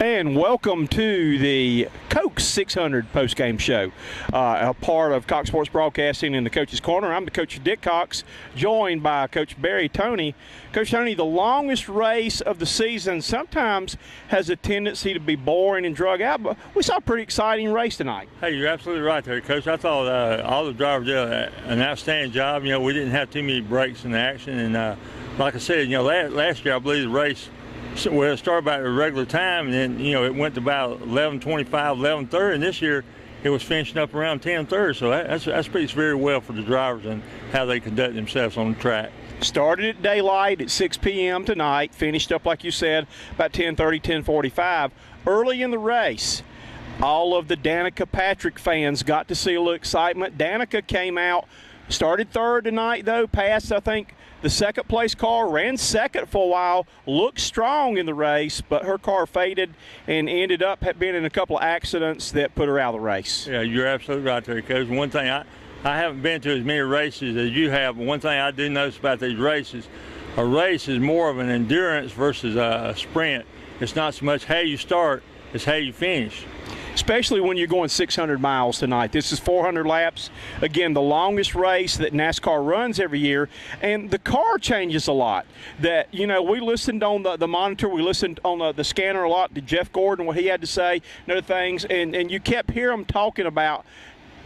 And welcome to the Coke 600 postgame show, a part of Cox Sports Broadcasting in the Coach's Corner. I'm the coach, Dick Cox, joined by Coach Barry Toney. Coach Toney, the longest race of the season sometimes has a tendency to be boring and drug out, but we saw a pretty exciting race tonight. Hey, you're absolutely right there, Coach. I thought all the drivers did an outstanding job. You know, we didn't have too many breaks in the action, and like I said, you know, last year I believe the race, well, it started about a regular time, and then, you know, it went to about 11:25, 11:30, and this year it was finishing up around 10:30. So that speaks very well for the drivers and how they conduct themselves on the track. Started at daylight at 6 p.m. tonight, finished up, like you said, about 10:30, 10:45. Early in the race, all of the Danica Patrick fans got to see a little excitement. Danica came out, started third tonight, though, passed, I think, the second place car, ran second for a while, looked strong in the race, but her car faded and ended up being in a couple of accidents that put her out of the race. Yeah, you're absolutely right there, Coach. One thing, I haven't been to as many races as you have, but one thing I do notice about these races, a race is more of an endurance versus a sprint. It's not so much how you start, it's how you finish. Especially when you're going 600 miles tonight. This is 400 laps. Again, the longest race that NASCAR runs every year. And the car changes a lot. That, you know, we listened on the monitor, we listened on the scanner a lot to Jeff Gordon, what he had to say, and other things. And you kept hearing him talking about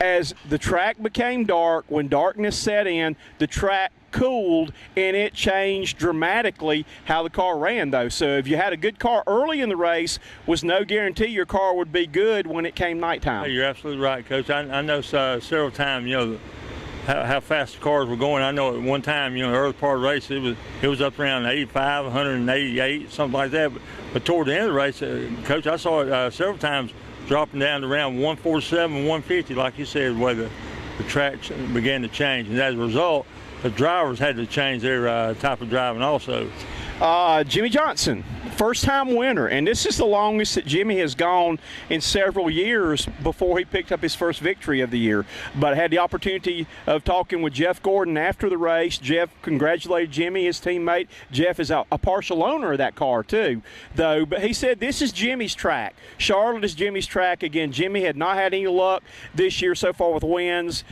as the track became dark, when darkness set in, the track cooled and it changed dramatically how the car ran, though. So if you had a good car early in the race, was no guarantee your car would be good when it came nighttime. Hey, you're absolutely right, Coach. I know several times, you know, how fast the cars were going. I know at one time, you know, the early part of the race, it was up around 85, 188, something like that. But toward the end of the race, Coach, I saw it several times dropping down to around 147, 150, like you said, the way the track began to change. And as a result, the drivers had to change their type of driving also. Jimmie Johnson, first-time winner, and this is the longest that Jimmy has gone in several years before he picked up his first victory of the year. But I had the opportunity of talking with Jeff Gordon after the race. Jeff congratulated Jimmy, his teammate. Jeff is a partial owner of that car too, though. But he said this is Jimmy's track. Charlotte is Jimmy's track. Again, Jimmy had not had any luck this year so far with wins.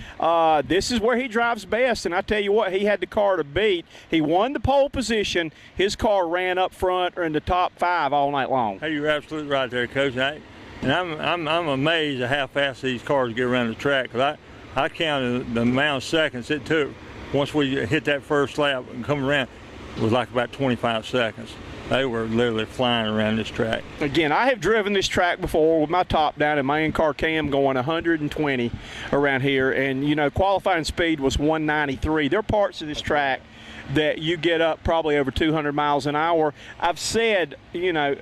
This is where he drives best, and I tell you what, he had the car to beat. He won the pole position. His car ran up front or in the top 5 all night long. Hey, you're absolutely right there, Coach. And I'm amazed at how fast these cars get around the track. Cause I counted the amount of seconds it took once we hit that first lap and come around. It was like about 25 seconds. They were literally flying around this track. Again, I have driven this track before with my top down and my in-car cam going 120 around here, and you know, qualifying speed was 193. There are parts of this track that you get up probably over 200 miles an hour. I've said, you know,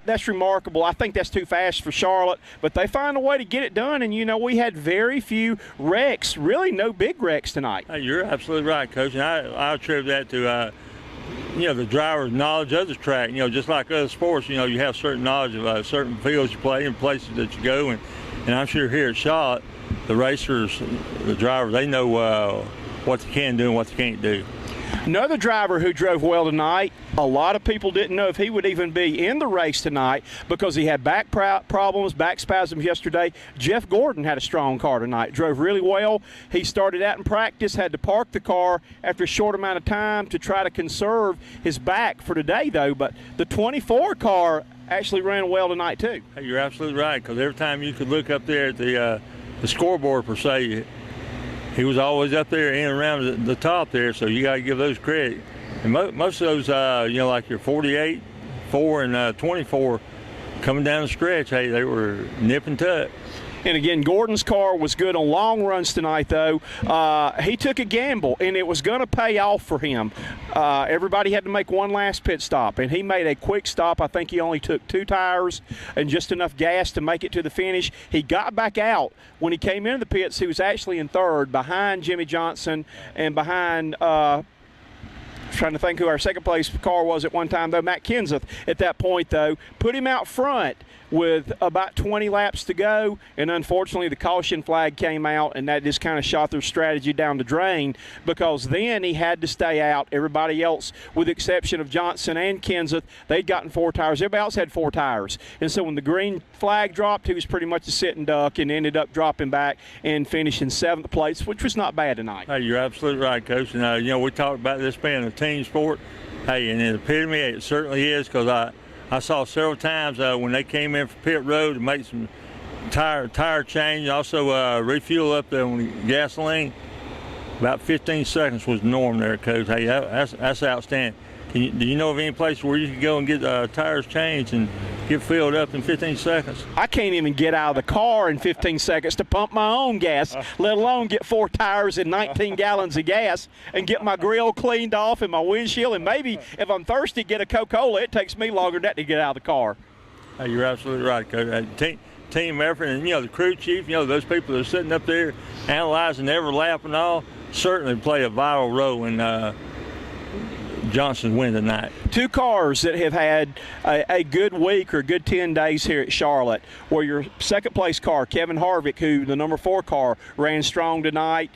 that's remarkable. I think that's too fast for Charlotte, but they find a way to get it done. And, you know, we had very few wrecks, really no big wrecks tonight. Hey, you're absolutely right, Coach. And I attribute that to, you know, the driver's knowledge of the track. You know, just like other sports, you know, you have certain knowledge of certain fields you play and places that you go. And I'm sure here at Charlotte, the racers, the drivers, they know what they can do and what they can't do. Another driver who drove well tonight, a lot of people didn't know if he would even be in the race tonight because he had back problems, back spasms yesterday. Jeff Gordon had a strong car tonight, drove really well. He started out in practice, had to park the car after a short amount of time to try to conserve his back for today, though. But the 24 car actually ran well tonight, too. Hey, you're absolutely right, because every time you could look up there at the scoreboard, per se, he was always up there in and around the top there, so you got to give those credit. And most of those, you know, like your 48, 4, and 24, coming down the stretch, hey, they were nip and tuck. And again, Gordon's car was good on long runs tonight, though. He took a gamble, and it was going to pay off for him. Everybody had to make one last pit stop, and he made a quick stop. I think he only took 2 tires and just enough gas to make it to the finish. He got back out. When he came into the pits, he was actually in third behind Jimmie Johnson and behind trying to think who our second place car was at one time, though. Matt Kenseth at that point, though, put him out front with about 20 laps to go, and unfortunately the caution flag came out, and that just kind of shot their strategy down the drain, because then he had to stay out. Everybody else, with the exception of Johnson and Kenseth, they'd gotten 4 tires. Everybody else had 4 tires. And so when the green flag dropped, he was pretty much a sitting duck and ended up dropping back and finishing 7th place, which was not bad tonight. Hey, you're absolutely right, Coach. And, we talked about this being a team sport. Hey, and in the epitome, it certainly is, because I saw several times when they came in for pit road to make some tire change, also refuel up there on the gasoline. About 15 seconds was the norm there, Coach. Hey, that's outstanding. Do you know of any place where you can go and get tires changed and get filled up in 15 seconds? I can't even get out of the car in 15 seconds to pump my own gas, let alone get 4 tires and 19 gallons of gas and get my grill cleaned off and my windshield. And maybe if I'm thirsty, get a Coca-Cola. It takes me longer than that to get out of the car. Hey, you're absolutely right, Coach. Team effort, and, the crew chief, those people that are sitting up there analyzing every lap and all, certainly play a vital role in Johnson's win tonight. 2 cars that have had a good week or a good 10 days here at Charlotte, where your second place car, Kevin Harvick, who the number 4 car ran strong tonight,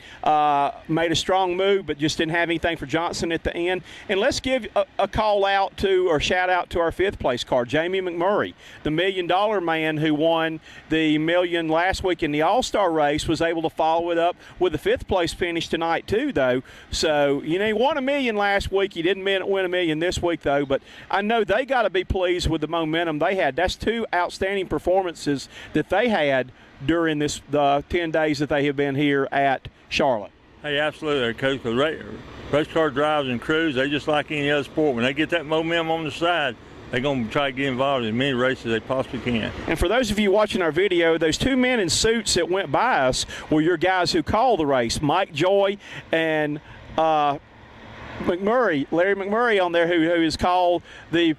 made a strong move, but just didn't have anything for Johnson at the end. And let's give a call out to, or shout out to, our 5th place car, Jamie McMurray, the $1 million man who won the $1 million last week in the All-Star race, was able to follow it up with a 5th place finish tonight too, though. So, he won $1 million last week. He didn't win $1 million this week, though, but I know they got to be pleased with the momentum they had. That's 2 outstanding performances that they had during the 10 days that they have been here at Charlotte. Hey, absolutely, Coach. Race car drivers and crews, they just like any other sport. When they get that momentum on the side, they're going to try to get involved in as many races as they possibly can. And for those of you watching our video, those 2 men in suits that went by us were your guys who called the race, Mike Joy and McMurray, Larry McMurray on there, who is called the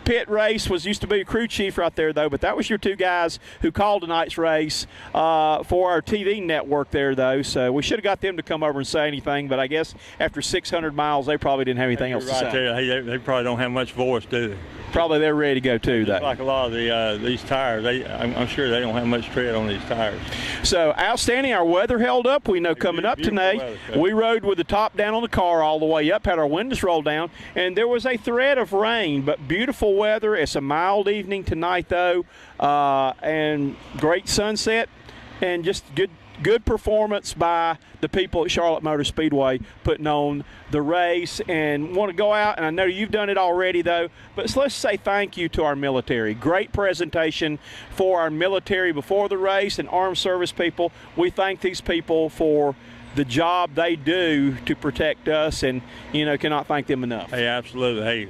pit race, used to be a crew chief right there, though. But that was your 2 guys who called tonight's race for our TV network there, though. So we should have got them to come over and say anything, but I guess after 600 miles, they probably didn't have anything else to say. Hey, they probably don't have much voice, do they? Probably they're ready to go too, though. Like a lot of these tires, I'm sure they don't have much tread on these tires. So outstanding. Our weather held up. We know coming up tonight, we rode with the top down on the car all the way up, had our windows rolled down, and there was a threat of rain, but beautiful weather. It's a mild evening tonight, though, and great sunset, and just good performance by the people at Charlotte Motor Speedway putting on the race. And want to go out, and I know you've done it already, though, but let's say thank you to our military. Great presentation for our military before the race and armed service people. We thank these people for the job they do to protect us, and cannot thank them enough. Hey, absolutely. Hey,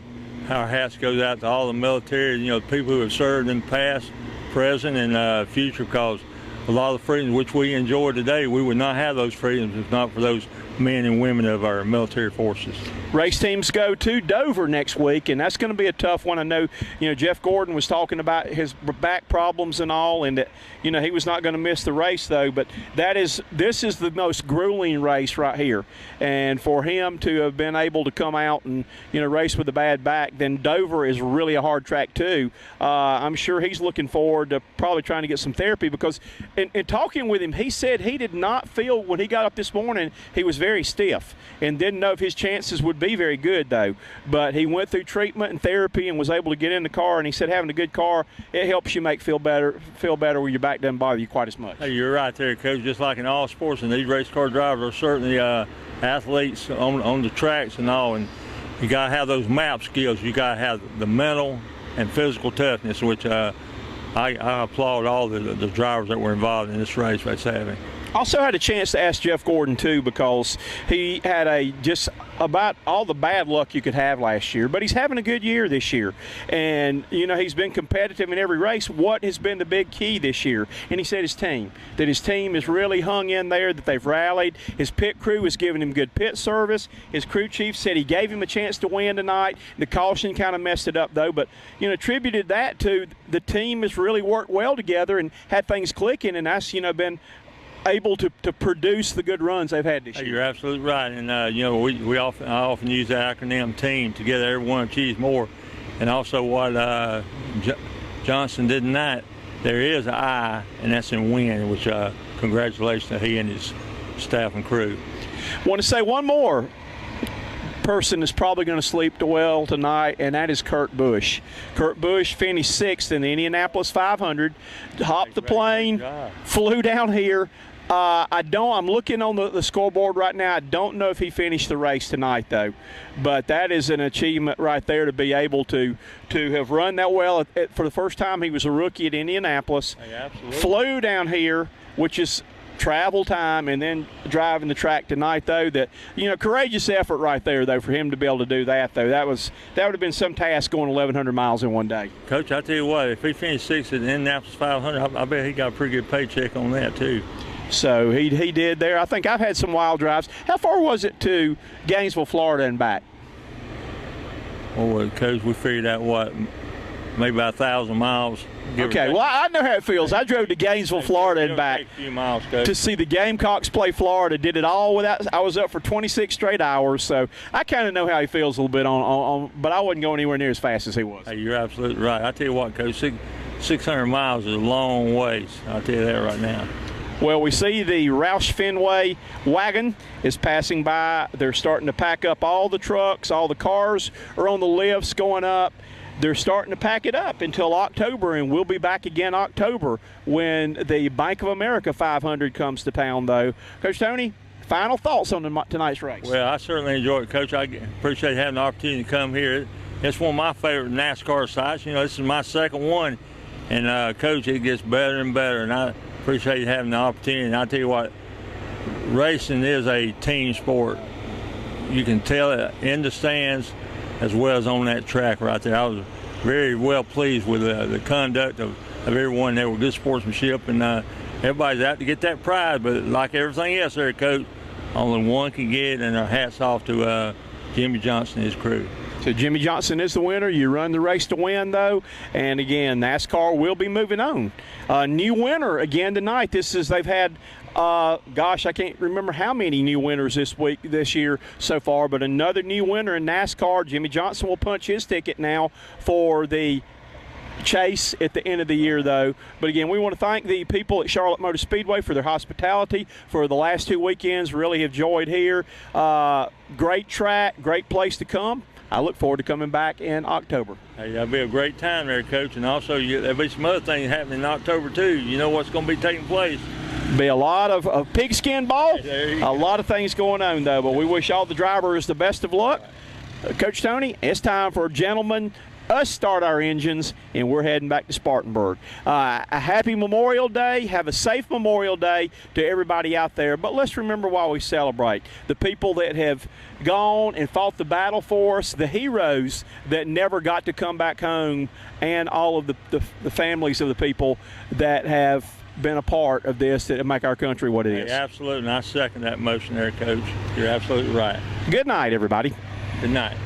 our hats goes out to all the military, the people who have served in the past, present, and future, because a lot of the freedoms which we enjoy today, we would not have those freedoms if not for those men and women of our military forces. Race teams go to Dover next week, and that's going to be a tough one. I know, Jeff Gordon was talking about his back problems and all, and that, he was not going to miss the race, though. But this is the most grueling race right here, and for him to have been able to come out and race with a bad back, then Dover is really a hard track too. I'm sure he's looking forward to probably trying to get some therapy, because in talking with him, he said he did not feel, when he got up this morning, he was very stiff and didn't know if his chances would be very good, though. But he went through treatment and therapy and was able to get in the car, and he said having a good car, it helps you feel better where your back doesn't bother you quite as much. Hey, you're right there, Coach. Just like in all sports, and these race car drivers are certainly athletes on the tracks and all, and you got to have those map skills. You got to have the mental and physical toughness, which I applaud all the drivers that were involved in this race by having. Also had a chance to ask Jeff Gordon, too, because he had just about all the bad luck you could have last year, but he's having a good year this year. And, he's been competitive in every race. What has been the big key this year? And he said his team has really hung in there, that they've rallied. His pit crew has given him good pit service. His crew chief said he gave him a chance to win tonight. The caution kind of messed it up, though, but, attributed that to the team has really worked well together and had things clicking, and that's, been able to produce the good runs they've had this year. You're absolutely right, and I often use that acronym team. Together, everyone achieves more. And also what Johnson did tonight, there is an I, and that's in win, which congratulations to he and his staff and crew. Want to say one more person is probably going to sleep well tonight, and that is Kurt Busch. Kurt Busch finished 6th in the Indianapolis 500, hopped the plane, flew down here. I'm looking on the scoreboard right now. I don't know if he finished the race tonight, though. But that is an achievement right there to be able to have run that well. For the first time, he was a rookie at Indianapolis. Absolutely. Flew down here, which is travel time, and then driving the track tonight, though. That, courageous effort right there, though, for him to be able to do that, though. That would have been some task going 1,100 miles in one day. Coach, I tell you what, if he finished 6th at the Indianapolis 500, I bet he got a pretty good paycheck on that, too. So he did there. I think I've had some wild drives. How far was it to Gainesville, Florida and back? Well, Coach, we figured out maybe about 1,000 miles. Okay, well, I know how it feels. I drove to Gainesville, Florida and back a few miles, Coach, to see the Gamecocks play Florida. Did it all without. I was up for 26 straight hours, so I kind of know how he feels a little bit on. But I wasn't going anywhere near as fast as he was. Hey, you're absolutely right. I tell you what, Coach, 600 miles is a long ways. I'll tell you that right now. Well, we see the Roush Fenway wagon is passing by. They're starting to pack up all the trucks. All the cars are on the lifts going up. They're starting to pack it up until October, and we'll be back again October when the Bank of America 500 comes to town, though. Coach Toney, final thoughts on tonight's race? Well, I certainly enjoyed it, Coach. I appreciate having the opportunity to come here. It's one of my favorite NASCAR sites. This is my second one, and, Coach, it gets better and better, and I appreciate having the opportunity. And I tell you what, racing is a team sport. You can tell it in the stands as well as on that track right there. I was very well pleased with the conduct of everyone there, with good sportsmanship, and everybody's out to get that prize. But like everything else there, Coach, only one can get it, and our hats off to Jimmy Johnson and his crew. So Jimmy Johnson is the winner. You run the race to win, though. And again, NASCAR will be moving on. New winner again tonight. They've had, I can't remember how many new winners this year so far, but another new winner in NASCAR. Jimmy Johnson will punch his ticket now for the chase at the end of the year, though. But again, we want to thank the people at Charlotte Motor Speedway for their hospitality for the last 2 weekends. Really have enjoyed here. Great track, great place to come. I look forward to coming back in October. Hey, that'll be a great time there, Coach. And also, there'll be some other things happening in October, too. You know what's going to be taking place. Be a lot of pigskin ball. A lot of things going on, though. But we wish all the drivers the best of luck. Coach Toney, it's time for gentlemen us start our engines, and we're heading back to Spartanburg. A happy Memorial Day. Have a safe Memorial Day to everybody out there. But let's remember while we celebrate the people that have gone and fought the battle for us, the heroes that never got to come back home, and all of the families of the people that have been a part of this that make our country what it is. Absolutely, and I second that motion there, Coach. You're absolutely right. Good night, everybody. Good night.